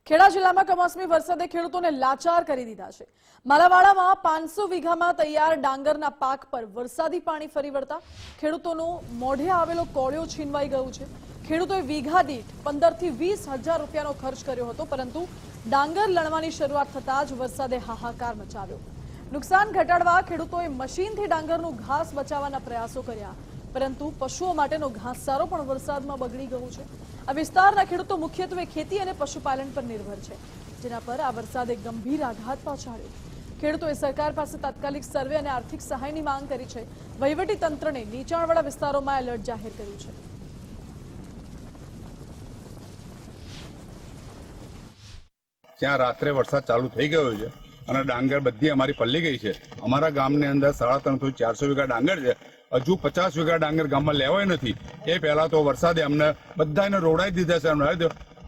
ખેડા જિલ્લામાં કમોસમી વરસાદે ખેડૂતોને લાચાર કરી દીધા છે। માલાવાડામાં 500 વીઘામાં તૈયાર ડાંગરના પાક પર વરસાદી પાણી ફરી વળતા ખેડૂતોનું મોઢે આવેલો કોળિયો છીનવાઈ ગયો છે। ખેડૂતોએ વીઘા દીઠ 15 થી 20 હજાર રૂપિયાનો ખર્ચ કર્યો હતો, પરંતુ ડાંગર લણવાની શરૂઆત થતાં જ વરસાદે હાહાકાર મચાવ્યો। નુકસાન ઘટાડવા ખેડૂતોએ મશીનથી ડાંગરનું ઘાસ બચાવવાના પ્રયાસો કર્યા, પરંતુ પશુઓ માટેનો ઘાસચારો પણ વરસાદમાં બગડી ગયો છે। આ વિસ્તારના ખેડૂતો મુખ્યત્વે ખેતી અને પશુપાલન પર નિર્ભર છે, જેના પર આ વરસાદે ગંભીર આઘાત પહોંચાડ્યો। ખેડૂતોએ સરકાર પાસે તાત્કાલિક સર્વે અને આર્થિક સહાયની માંગ કરી છે। વહીવટી તંત્રને નીચાણવાળા વિસ્તારોમાં એલર્ટ જાહેર કર્યું છે। ત્યાં રાત્રે વરસાદ ચાલુ થઈ ગયો છે અને ડાંગર બધી અમારી પલ્લી ગઈ છે। અમારા ગામની અંદર 350 થી 400 વીઘા ડાંગર છે। હજુ 50 વીઘા ડાંગર ગામમાં લેવાય નથી। એ પહેલા તો વરસાદે અમને બધાને રોડાઈ દીધા છે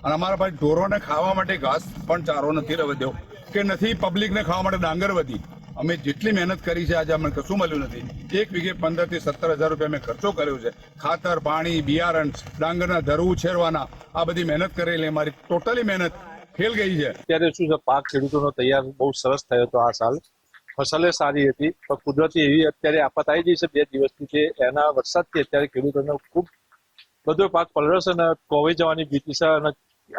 અને અમારા પાસે ઢોરોને ખાવા માટે ઘાસ પણ ચારો નથી રહેવા દેવો કે નથી પબ્લિકને ખાવા માટે ડાંગર વધી। અમે જેટલી મહેનત કરી છે આજે અમને કશું મળ્યું નથી। એક વીઘે 15 થી 17 હજાર રૂપિયા અમે ખર્ચો કર્યો છે। ખાતર, પાણી, બિયારણ, ડાંગરના ધર ઉછેરવાના આ બધી મહેનત કરેલી અમારી ટોટલી મહેનત ફેલ ગઈ છે। અત્યારે શું છે, પાક ખેડૂતોનો તૈયાર બહુ સરસ થયો હતો। આ સાલ ફસલે સારી હતી, પણ કુદરતી એવી અત્યારે આફત આવી ગઈ છે 2 દિવસથી કે એના વરસાદથી અત્યારે ખેડૂતોને ખૂબ બધો પાક પલળ્યો છે અને કોવાઈ જવાની ભીતિ છે અને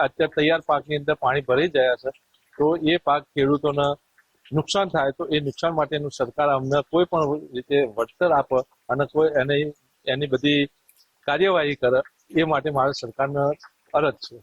અત્યારે તૈયાર પાકની અંદર પાણી ભરાઈ ગયા છે। તો એ પાક ખેડૂતોને નુકસાન થાય તો એ નુકસાન માટેનું સરકાર અમને કોઈ પણ રીતે વળતર આપે અને કોઈ એની બધી કાર્યવાહી કરે, એ માટે મારે સરકારને અરજ છે।